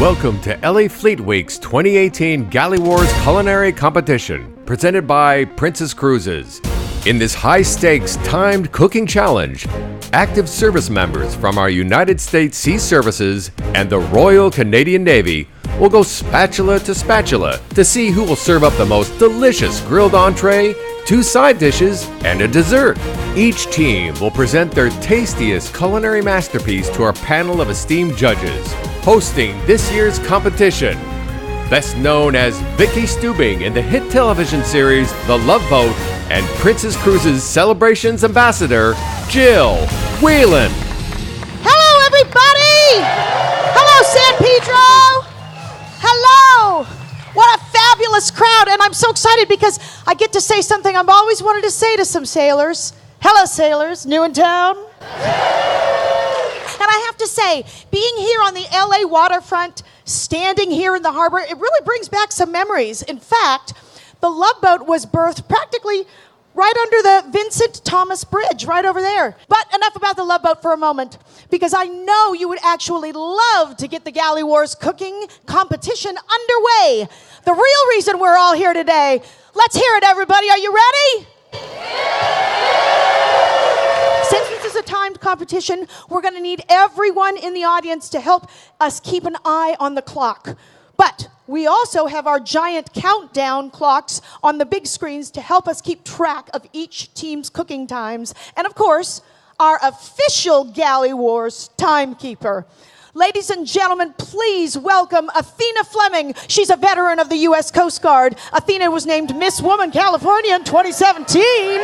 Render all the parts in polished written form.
Welcome to LA Fleet Week's 2018 Galley Wars Culinary Competition, presented by Princess Cruises. In this high-stakes, timed cooking challenge, active service members from our United States Sea Services and the Royal Canadian Navy will go spatula to see who will serve up the most delicious grilled entree, 2 side dishes, and a dessert. Each team will present their tastiest culinary masterpiece to our panel of esteemed judges. Hosting this year's competition, best known as Vicky Stubing in the hit television series The Love Boat, and Princess Cruises Celebrations Ambassador, Jill Whelan. Hello, everybody! Hello, San Pedro! Hello! What a fabulous crowd, and I'm so excited because I get to say something I've always wanted to say to some sailors. Hello, sailors, new in town? And I have to say, being here on the LA waterfront, standing here in the harbor, it really brings back some memories. In fact, the Love Boat was birthed practically right under the Vincent Thomas Bridge, right over there. But enough about the Love Boat for a moment, because I know you would actually love to get the Galley Wars cooking competition underway. The real reason we're all here today. Let's hear it, everybody. Are you ready? Since this is a timed competition, we're going to need everyone in the audience to help us keep an eye on the clock. But we also have our giant countdown clocks on the big screens to help us keep track of each team's cooking times. And of course, our official Galley Wars timekeeper. Ladies and gentlemen, please welcome Athena Fleming. She's a veteran of the U.S. Coast Guard. Athena was named Miss Woman California in 2017.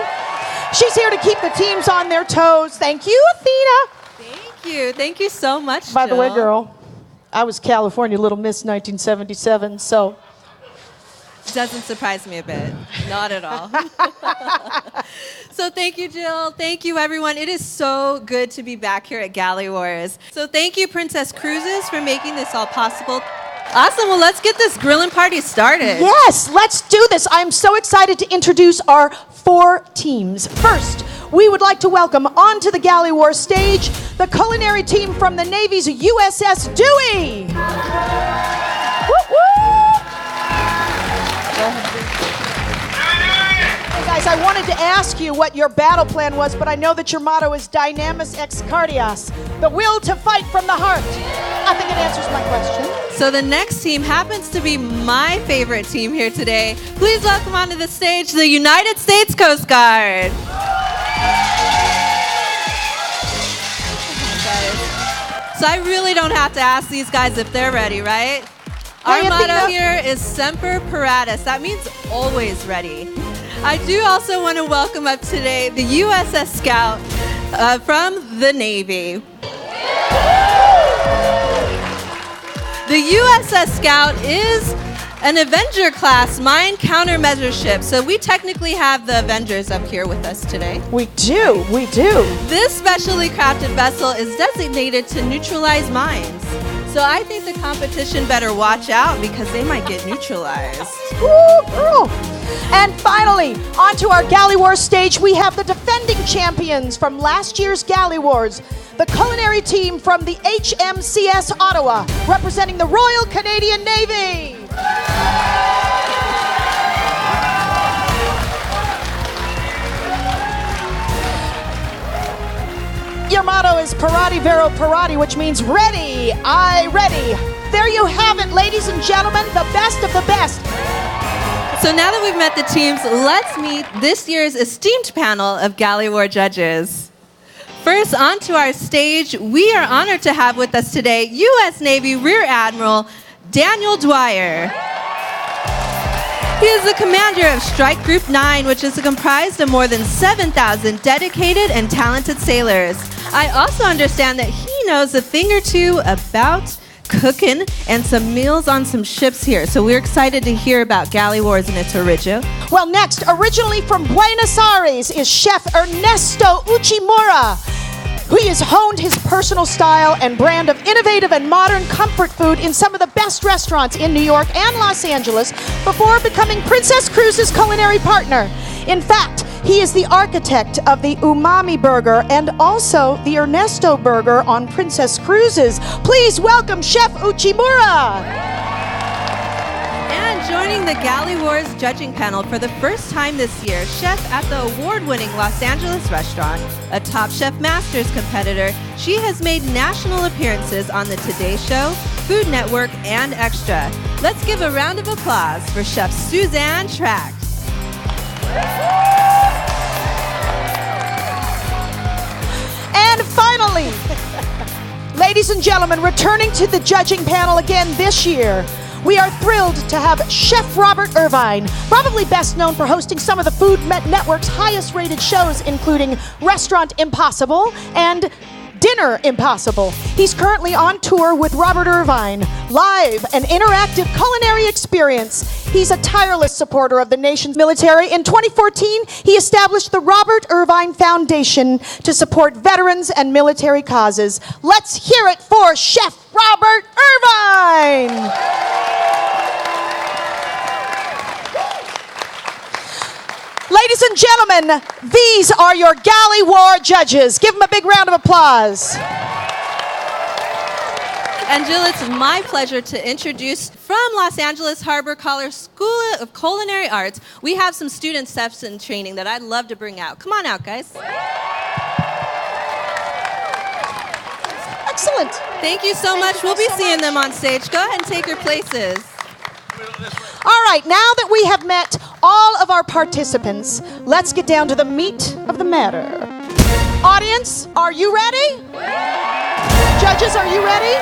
She's here to keep the teams on their toes. Thank you, Athena. Thank you. Thank you so much, By the way, Jill. girl, I was California Little Miss 1977, so... Doesn't surprise me a bit. Not at all. So thank you, Jill. Thank you, everyone. It is so good to be back here at Galley Wars. So thank you, Princess Cruises, for making this all possible. Awesome. Well, let's get this grilling party started. Yes, let's do this. I'm so excited to introduce our 4 teams. First, we would like to welcome onto the Galley Wars stage the culinary team from the Navy's USS Dewey. Woo-woo! Hey guys, I wanted to ask you what your battle plan was, but I know that your motto is Dynamis ex Cardias, the will to fight from the heart. I think it answers my question. So the next team happens to be my favorite team here today. Please welcome onto the stage the United States Coast Guard. So I really don't have to ask these guys if they're ready, right? Our motto here is Semper Paratus. That means always ready. I do also want to welcome up today the USS Scout from the Navy. The USS Scout is an Avenger-class mine countermeasure ship, so we technically have the Avengers up here with us today. We do. This specially crafted vessel is designated to neutralize mines. So I think the competition better watch out because they might get neutralized. Ooh, girl. And finally, onto our Galley Wars stage, we have the defending champions from last year's Galley Wars, the culinary team from the HMCS Ottawa, representing the Royal Canadian Navy. Your motto is Parati Vero Parati, which means ready, I ready. There you have it, ladies and gentlemen, the best of the best. So now that we've met the teams, let's meet this year's esteemed panel of Galley War judges. First, onto our stage, we are honored to have with us today U.S. Navy Rear Admiral Daniel Dwyer. He is the commander of Strike Group 9, which is comprised of more than 7,000 dedicated and talented sailors. I also understand that he knows a thing or two about cooking and some meals on some ships here. So we're excited to hear about Galley Wars and its origin. Well, next, originally from Buenos Aires, is Chef Ernesto Uchimura, who has honed his personal style and brand of innovative and modern comfort food in some of the best restaurants in New York and Los Angeles before becoming Princess Cruises' culinary partner. In fact, He is the architect of the Umami Burger and also the Ernesto Burger on Princess Cruises. Please welcome Chef Uchimura. And joining the Galley Wars judging panel for the first time this year, chef at the award-winning Los Angeles restaurant, a Top Chef Masters competitor, she has made national appearances on the Today Show, Food Network, and Extra. Let's give a round of applause for Chef Suzanne Trax. And finally, ladies and gentlemen, returning to the judging panel again this year, we are thrilled to have Chef Robert Irvine, probably best known for hosting some of the Food Network's highest rated shows, including Restaurant Impossible and Dinner Impossible. He's currently on tour with Robert Irvine, live and interactive culinary experience. He's a tireless supporter of the nation's military. In 2014, he established the Robert Irvine Foundation to support veterans and military causes. Let's hear it for Chef Robert Irvine! Ladies and gentlemen, these are your Galley War judges. Give them a big round of applause. And Jill, it's my pleasure to introduce from Los Angeles Harbor College School of Culinary Arts. We have some student chefs in training that I'd love to bring out. Come on out, guys. Excellent. Thank you so much. We'll be seeing them on stage. Go ahead and take your places. All right, now that we have met all of our participants, let's get down to the meat of the matter. Audience, are you ready? Judges, are you ready?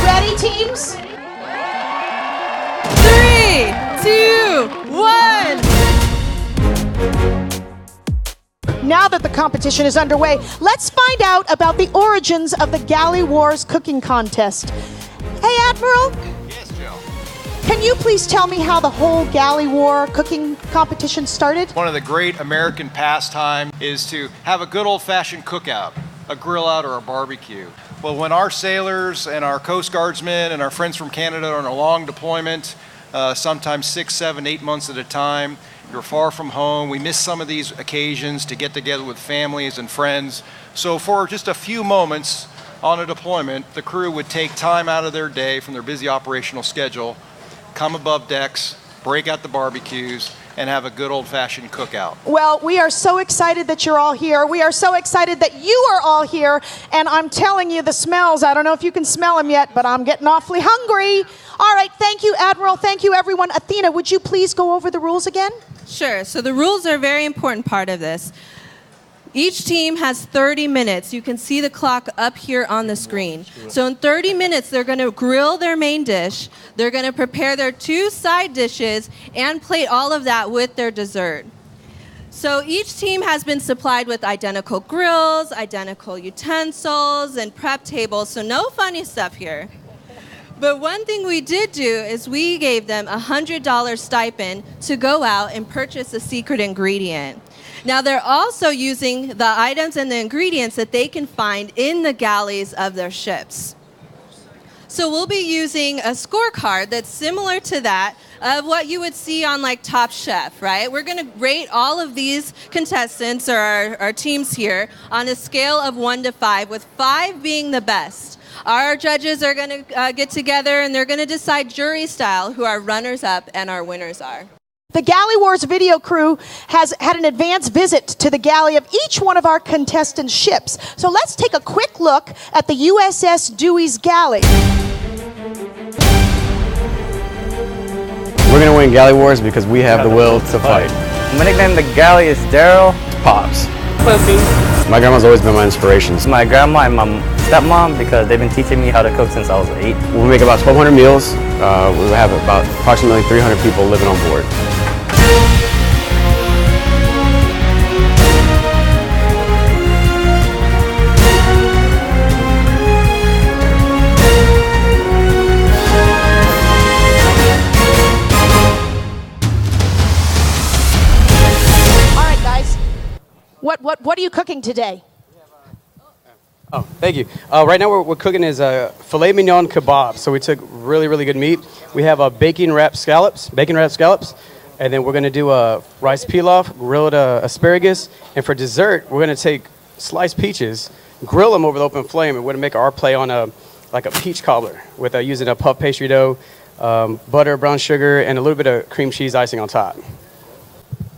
Ready, teams? 3, 2, 1. Now that the competition is underway, let's find out about the origins of the Galley Wars cooking contest. Hey, Admiral. Yes, Jill. Can you please tell me how the whole Galley War cooking competition started? One of the great American pastime is to have a good old-fashioned cookout, a grill out or a barbecue. Well, when our sailors and our Coast Guardsmen and our friends from Canada are on a long deployment, sometimes 6, 7, 8 months at a time, you're far from home. We miss some of these occasions to get together with families and friends. So for just a few moments on a deployment, the crew would take time out of their day from their busy operational schedule, come above decks, break out the barbecues, and have a good old-fashioned cookout. Well, we are so excited that you're all here. We are so excited that you are all here. And I'm telling you, the smells, I don't know if you can smell them yet, but I'm getting awfully hungry. All right, thank you, Admiral. Thank you, everyone. Athena, would you please go over the rules again? Sure. So the rules are a very important part of this. Each team has 30 minutes. You can see the clock up here on the screen. So in 30 minutes, they're going to grill their main dish. They're going to prepare their 2 side dishes and plate all of that with their dessert. So each team has been supplied with identical grills, identical utensils, and prep tables. So no funny stuff here. But one thing we did do is we gave them a $100 stipend to go out and purchase a secret ingredient. Now, they're also using the items and the ingredients that they can find in the galleys of their ships. So we'll be using a scorecard that's similar to that of what you would see on like Top Chef, right? We're going to rate all of these contestants or our teams here on a scale of 1 to 5, with 5 being the best. Our judges are going to get together and they're going to decide jury style who our runners-up and our winners are. The Galley Wars video crew has had an advance visit to the galley of each one of our contestants' ships. So let's take a quick look at the USS Dewey's galley. We're going to win Galley Wars because we have the will to fight. My nickname the galley is Daryl. Pops. Pussy. My grandma's always been my inspirations. My grandma and my stepmom, because they've been teaching me how to cook since I was 8. We make about 1,200 meals. We have about approximately 300 people living on board. What are you cooking today? Oh, thank you. Right now we're cooking is a filet mignon kebab. So we took really good meat. We have bacon wrapped scallops, And then we're going to do a rice pilaf, grilled asparagus. And for dessert, we're going to take sliced peaches, grill them over the open flame, and we're going to make our play on a peach cobbler with using a puff pastry dough, butter, brown sugar, and a little bit of cream cheese icing on top.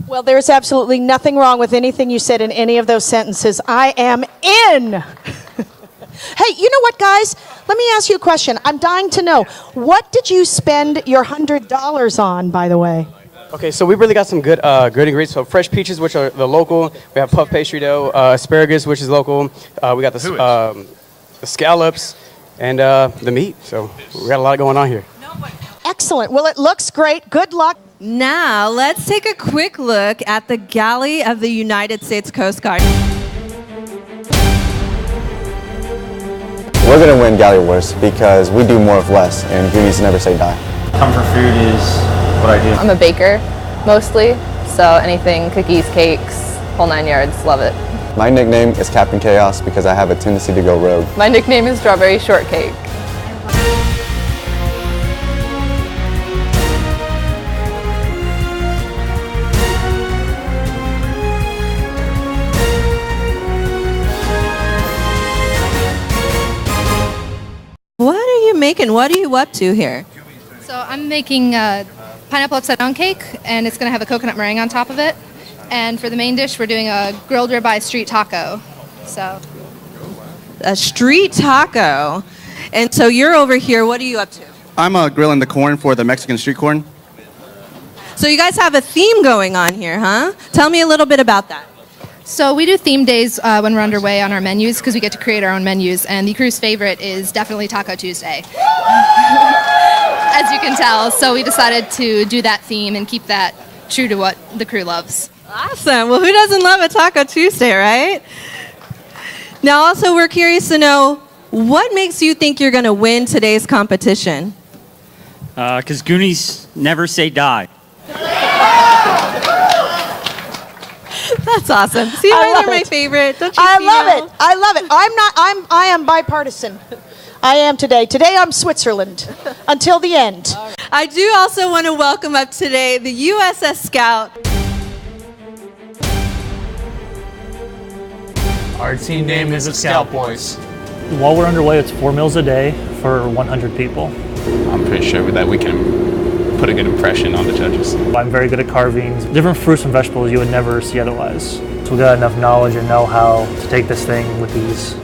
Well, there's absolutely nothing wrong with anything you said in any of those sentences. I am in. Hey, you know what, guys? Let me ask you a question. I'm dying to know. What did you spend your $100 on, by the way? Okay, so we really got some good ingredients. So fresh peaches, which are the local. We have puff pastry dough, asparagus, which is local. We got the scallops, and the meat. So we got a lot going on here. Excellent. Well, it looks great. Good luck. Now, let's take a quick look at the Galley of the United States Coast Guard. We're going to win Galley Wars because we do more with less, and Goonies never say die. Comfort food is what I do. I'm a baker, mostly, so anything, cookies, cakes, whole 9 yards, love it. My nickname is Captain Chaos because I have a tendency to go rogue. My nickname is Strawberry Shortcake. What are you making? What are you up to here? So I'm making pineapple upside down cake, and it's going to have a coconut meringue on top of it. And for the main dish, we're doing a grilled ribeye street taco. So A street taco. And so you're over here. What are you up to? I'm grilling the corn for the Mexican street corn. So you guys have a theme going on here, huh? Tell me a little bit about that. So we do theme days when we're underway on our menus because we get to create our own menus, and the crew's favorite is definitely Taco Tuesday, as you can tell. So we decided to do that theme and keep that true to what the crew loves. Awesome. Well, who doesn't love a Taco Tuesday, right? Now, also, we're curious to know, what makes you think you're going to win today's competition? Because Goonies never say die. That's awesome. See why they're my favorite? Don't you I see love now? it. I love it. I am bipartisan. I am today. Today I'm Switzerland until the end. I do also want to welcome up today the USS Scout. Our team name is the Scout Boys. While we're underway, it's 4 meals a day for 100 people. I'm pretty sure that we can put a good impression on the judges. I'm very good at carving different fruits and vegetables you would never see otherwise. So we got enough knowledge and know-how to take this thing with ease.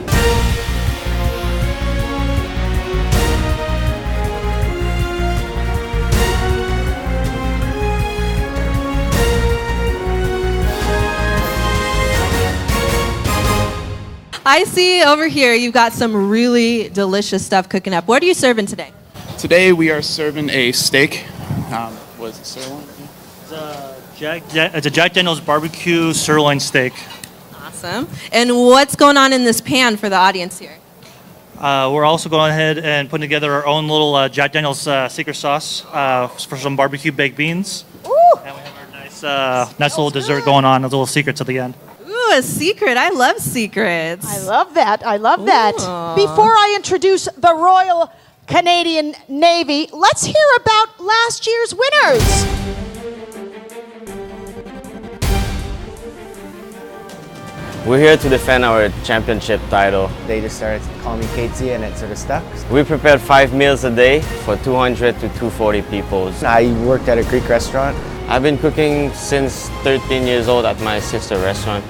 I see over here you've got some really delicious stuff cooking up. What are you serving today? Today we are serving a steak. What is it, sirloin? It's a Jack Daniel's barbecue sirloin steak. Awesome. And what's going on in this pan for the audience here? We're also going ahead and putting together our own little Jack Daniel's secret sauce for some barbecue baked beans. Ooh. And we have our nice little dessert going on, a little secret at the end. Ooh, a secret. I love secrets. I love that. I love that. Before I introduce the Royal Canadian Navy, let's hear about last year's winners. We're here to defend our championship title. They just started calling me Katesy and it sort of stuck. We prepared 5 meals a day for 200 to 240 people. I worked at a Greek restaurant. I've been cooking since 13 years old at my sister's restaurant.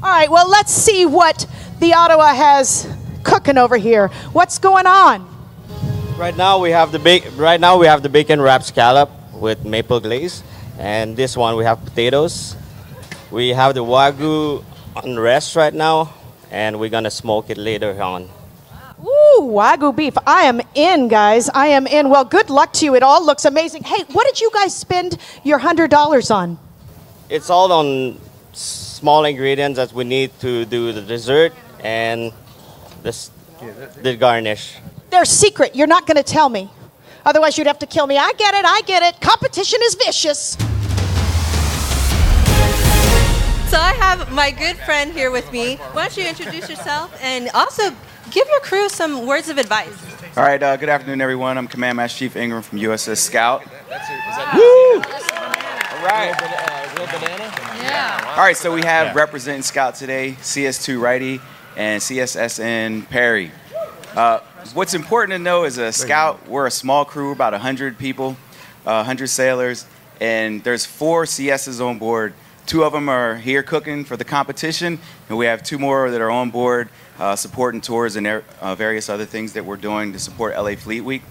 All right, well, let's see what the Ottawa has cooking over here. What's going on? Right now we have the bacon wrapped scallop with maple glaze, and this one we have potatoes. We have the Wagyu on rest right now, and we're gonna smoke it later on. Ooh, Wagyu beef. I am in, guys. I am in. Well, good luck to you. It all looks amazing. Hey, what did you guys spend your $100 on? It's all on small ingredients that we need to do the dessert and the garnish. They're secret. You're not going to tell me. Otherwise, you'd have to kill me. I get it. Competition is vicious. So I have my good friend here with me. Why don't you introduce yourself and also give your crew some words of advice. All right, good afternoon, everyone. I'm Command Master Chief Ingram from USS Scout. Woo! All right. Real banana? Yeah. All right, so we have representing Scout today, CS2 Righty and CSSN Perry. What's important to know is a Scout, we're a small crew, about 100 people, 100 sailors, and there's 4 CSs on board. 2 of them are here cooking for the competition, and we have 2 more that are on board supporting tours and various other things that we're doing to support LA Fleet Week.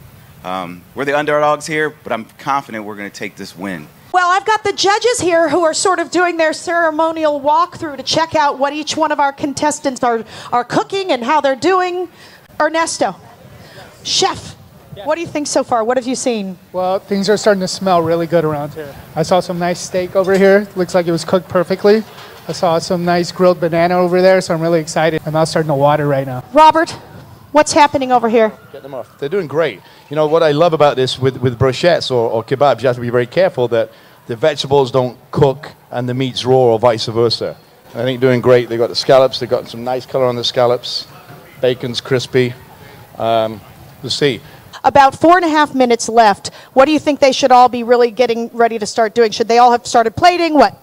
We're the underdogs here, but I'm confident we're going to take this win. Well, I've got the judges here who are sort of doing their ceremonial walkthrough to check out what each one of our contestants are cooking and how they're doing. Ernesto, chef, what do you think so far? What have you seen? Well, things are starting to smell really good around here. I saw some nice steak over here. Looks like it was cooked perfectly. I saw some nice grilled banana over there, so I'm really excited. My mouth's starting to water right now. Robert, what's happening over here? Get them off. They're doing great. You know, what I love about this with brochettes or kebabs, you have to be very careful that the vegetables don't cook and the meat's raw or vice versa. I think doing great. They've got the scallops. They've got some nice color on the scallops. Bacon's crispy. We'll see. About 4.5 minutes left. What do you think they should all be really getting ready to start doing? Should they all have started plating? What?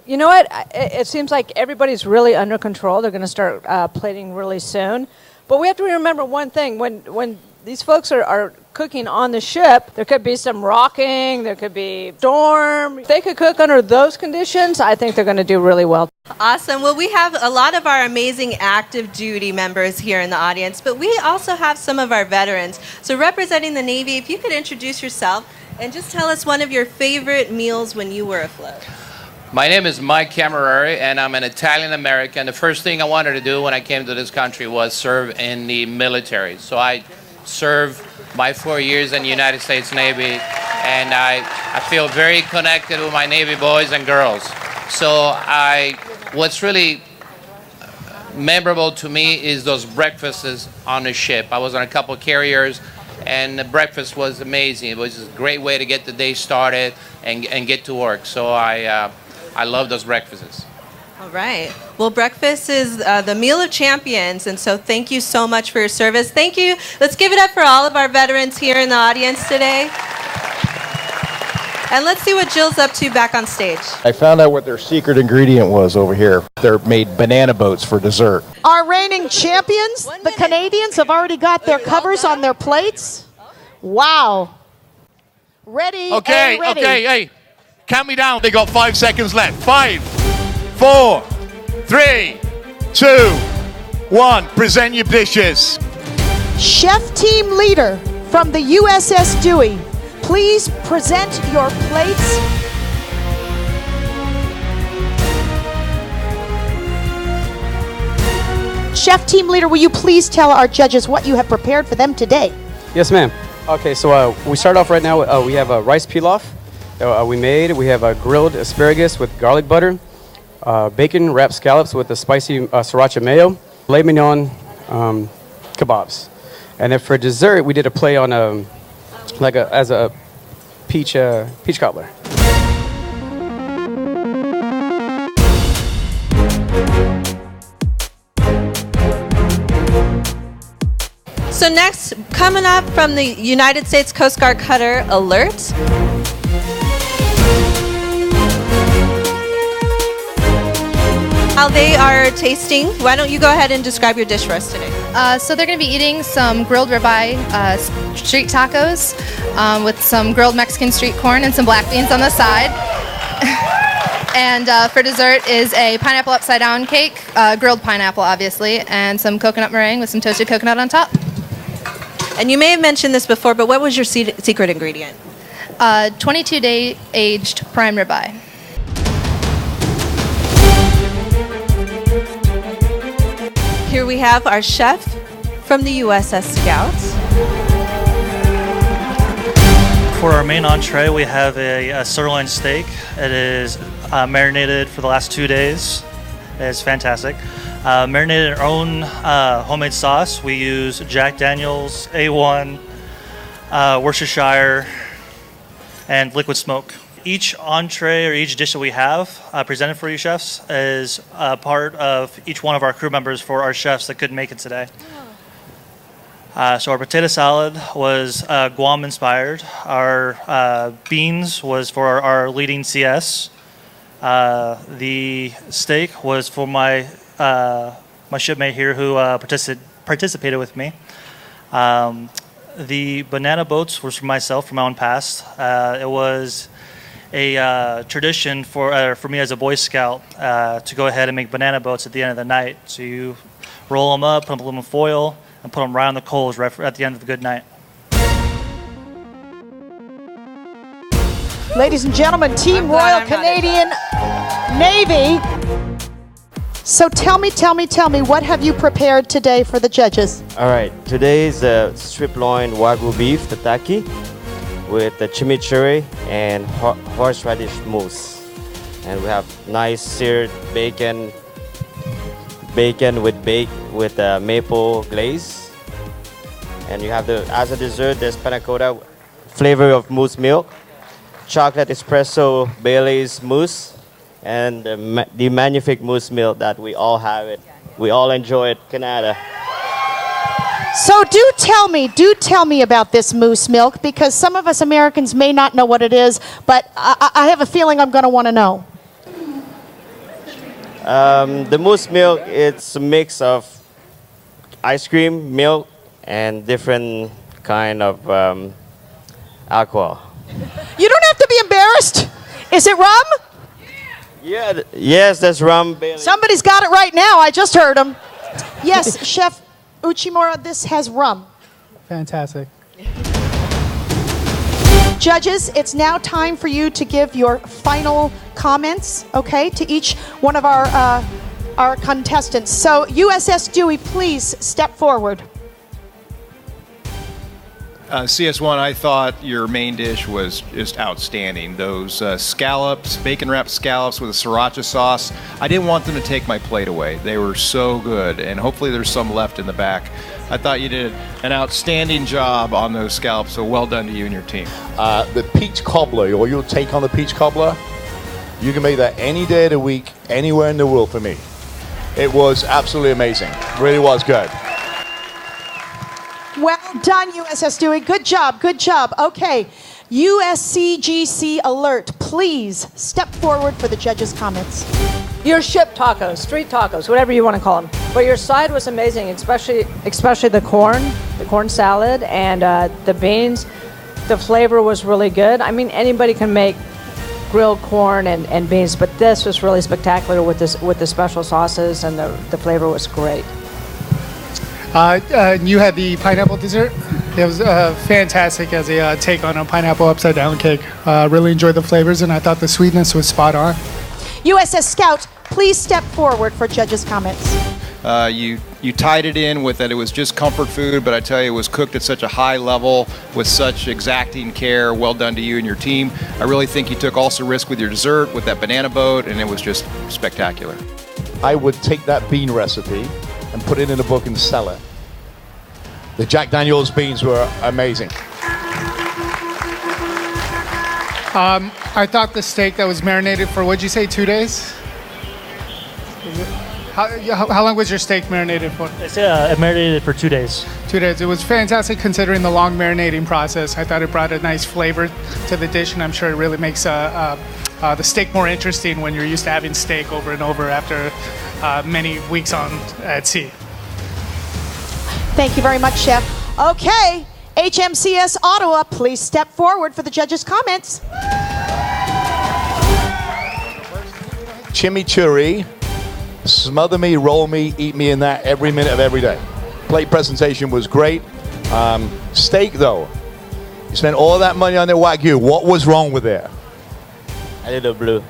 You know what? It seems like everybody's really under control. They're going to start plating really soon. But we have to remember one thing. When these folks are cooking on the ship, there could be some rocking, there could be storm. If they could cook under those conditions, I think they're going to do really well. Awesome. Well, we have a lot of our amazing active duty members here in the audience, but we also have some of our veterans. So representing the Navy, if you could introduce yourself and just tell us one of your favorite meals when you were afloat. My name is Mike Camerari, and I'm an Italian-American. The first thing I wanted to do when I came to this country was serve in the military. So I served my 4 years in the United States Navy, and I feel very connected with my Navy boys and girls. So what's really memorable to me is those breakfasts on the ship. I was on a couple of carriers, and the breakfast was amazing. It was a great way to get the day started and get to work. So I love those breakfasts. All right. Well, breakfast is the meal of champions, and so thank you so much for your service. Thank you. Let's give it up for all of our veterans here in the audience today. And let's see what Jill's up to back on stage. I found out what their secret ingredient was over here. They're made banana boats for dessert. Our reigning champions, the Canadians, have already got their covers on their plates. Wow. Ready and ready. Okay, hey. Count me down. They got 5 seconds left. 5, 4, 3, 2, 1. Present your dishes. Chef team leader from the USS Dewey, please present your plates. Chef team leader, will you please tell our judges what you have prepared for them today? Yes, ma'am. Okay, so we start off right now. We have a rice pilaf. We have a grilled asparagus with garlic butter, bacon wrapped scallops with a spicy sriracha mayo, filet mignon kebabs, and then for dessert we did a play on as a peach cobbler. So next, coming up from the United States Coast Guard cutter Alert. While they are tasting, why don't you go ahead and describe your dish for us today? So they're going to be eating some grilled ribeye street tacos with some grilled Mexican street corn and some black beans on the side. And for dessert is a pineapple upside down cake, grilled pineapple obviously, and some coconut meringue with some toasted coconut on top. And you may have mentioned this before, but what was your secret ingredient? 22-day aged prime ribeye. Here we have our chef from the USS Scout. For our main entree, we have a sirloin steak. It is marinated for the last 2 days. It's fantastic. Marinated in our own homemade sauce. We use Jack Daniel's A1, Worcestershire, and liquid smoke. each entree or each dish that we have presented for you chefs is part of each one of our crew members for our chefs that couldn't make it today. So our potato salad was Guam inspired. Our beans was for our leading CS. The steak was for my shipmate here who participated with me. The banana boats was for myself, from my own past. It was a tradition for me as a Boy Scout to go ahead and make banana boats at the end of the night. So you roll them up, put them in aluminum foil, and put them right on the coals right at the end of the good night. Ladies and gentlemen, Team Royal Canadian Navy. So tell me, what have you prepared today for the judges? All right, today's strip loin Wagyu beef tataki with the chimichurri and horseradish mousse. And we have nice seared bacon with maple glaze. And you have as a dessert, there's panna cotta, flavor of moose milk, chocolate espresso Bailey's mousse, and the magnifique mousse milk that we all have it. We all enjoy it, Canada. So do tell me about this moose milk, because some of us Americans may not know what it is, but I have a feeling I'm going to want to know. The mousse milk, it's a mix of ice cream, milk, and different kind of alcohol. You don't have to be embarrassed. Is it rum? Yeah, yes, that's rum, Bailey. Somebody's got it right now. I just heard him. Yes, Chef Uchimura, this has rum. Fantastic. Judges, it's now time for you to give your final comments, okay, to each one of our contestants. So, USS Dewey, please step forward. CS1, I thought your main dish was just outstanding. Those scallops, bacon-wrapped scallops with a sriracha sauce, I didn't want them to take my plate away. They were so good, and hopefully there's some left in the back. I thought you did an outstanding job on those scallops, so well done to you and your team. The peach cobbler, or your take on the peach cobbler, you can make that any day of the week, anywhere in the world for me. It was absolutely amazing. Really was good. Well done, USS Dewey. Good job, good job. Okay, USCGC alert. Please step forward for the judges' comments. Your ship tacos, street tacos, whatever you want to call them. But your side was amazing, especially the corn salad and the beans. The flavor was really good. I mean, anybody can make grilled corn and beans, but this was really spectacular with the special sauces, and the flavor was great. You had the pineapple dessert. It was fantastic as a take on a pineapple upside down cake. Really enjoyed the flavors, and I thought the sweetness was spot on. USS Scout, please step forward for judges' comments. You tied it in with that it was just comfort food, but I tell you, it was cooked at such a high level with such exacting care. Well done to you and your team. I really think you took also risk with your dessert, with that banana boat, and it was just spectacular. I would take that bean recipe and put it in a book and sell it. The Jack Daniel's beans were amazing. I thought the steak that was marinated for, what'd you say, 2 days? How long was your steak marinated for? It's marinated for 2 days. 2 days. It was fantastic considering the long marinating process. I thought it brought a nice flavor to the dish, and I'm sure it really makes the steak more interesting when you're used to having steak over and over after many weeks at sea. Thank you very much, Chef. Okay, HMCS Ottawa, please step forward for the judges' comments. Chimichurri, smother me, roll me, eat me in that every minute of every day. Plate presentation was great. Steak, though, you spent all that money on the Wagyu. What was wrong with it? I did it blue.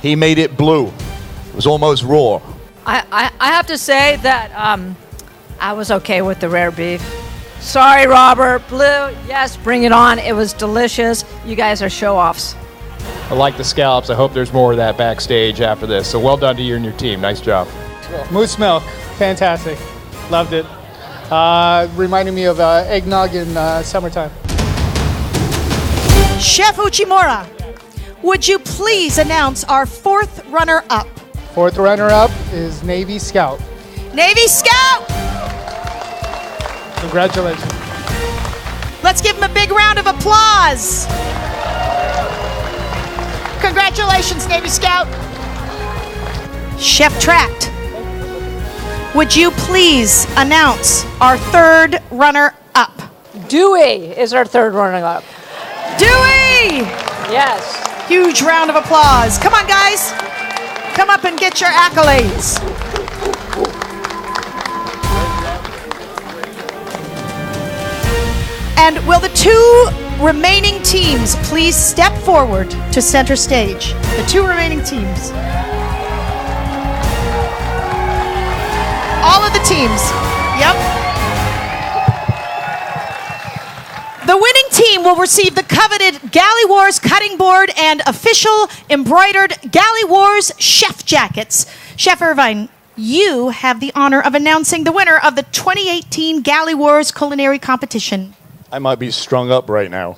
He made it blue. It was almost raw. I have to say that I was okay with the rare beef. Sorry, Robert. Blue, yes, bring it on. It was delicious. You guys are show-offs. I like the scallops. I hope there's more of that backstage after this. So well done to you and your team. Nice job. Moose milk, fantastic. Loved it. Reminded me of eggnog in summertime. Chef Uchimura. would you please announce our fourth runner-up? Fourth runner-up is Navy Scout. Navy Scout! Congratulations. Let's give him a big round of applause. Congratulations, Navy Scout. Chef Tract, would you please announce our third runner-up? Dewey is our third runner-up. Dewey! Yes. Huge round of applause. Come on, guys. Come up and get your accolades. And will the two remaining teams please step forward to center stage? The two remaining teams. All of the teams. Yep. The winning team will receive the coveted Galley Wars cutting board and official embroidered Galley Wars chef jackets. Chef Irvine, you have the honor of announcing the winner of the 2018 Galley Wars culinary competition. I might be strung up right now.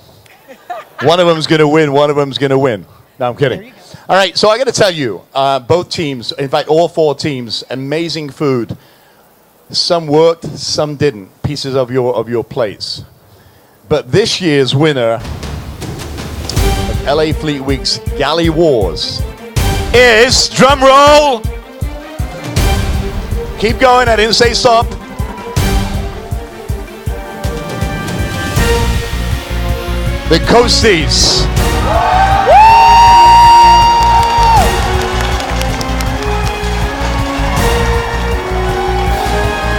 One of them's going to win. One of them's going to win. No, I'm kidding. All right, so I got to tell you, both teams, in fact, all four teams, amazing food. Some worked, some didn't. Pieces of your plates. But this year's winner of LA Fleet Week's Galley Wars is, drum roll. Keep going. I didn't say stop. The Coasties.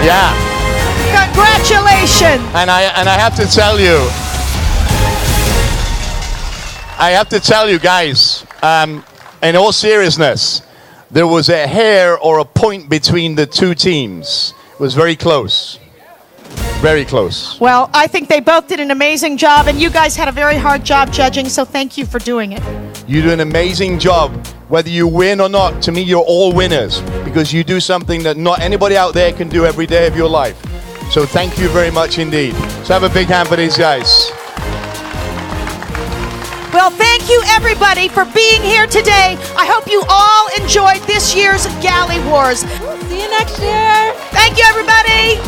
Yeah. Congratulations. And I have to tell you guys, in all seriousness, there was a hair or a point between the two teams. It was very close. Very close. Well, I think they both did an amazing job, and you guys had a very hard job judging, so thank you for doing it. You do an amazing job. Whether you win or not, to me, you're all winners because you do something that not anybody out there can do every day of your life. So thank you very much indeed. So have a big hand for these guys. Well, thank you, everybody, for being here today. I hope you all enjoyed this year's Galley Wars. See you next year. Thank you, everybody.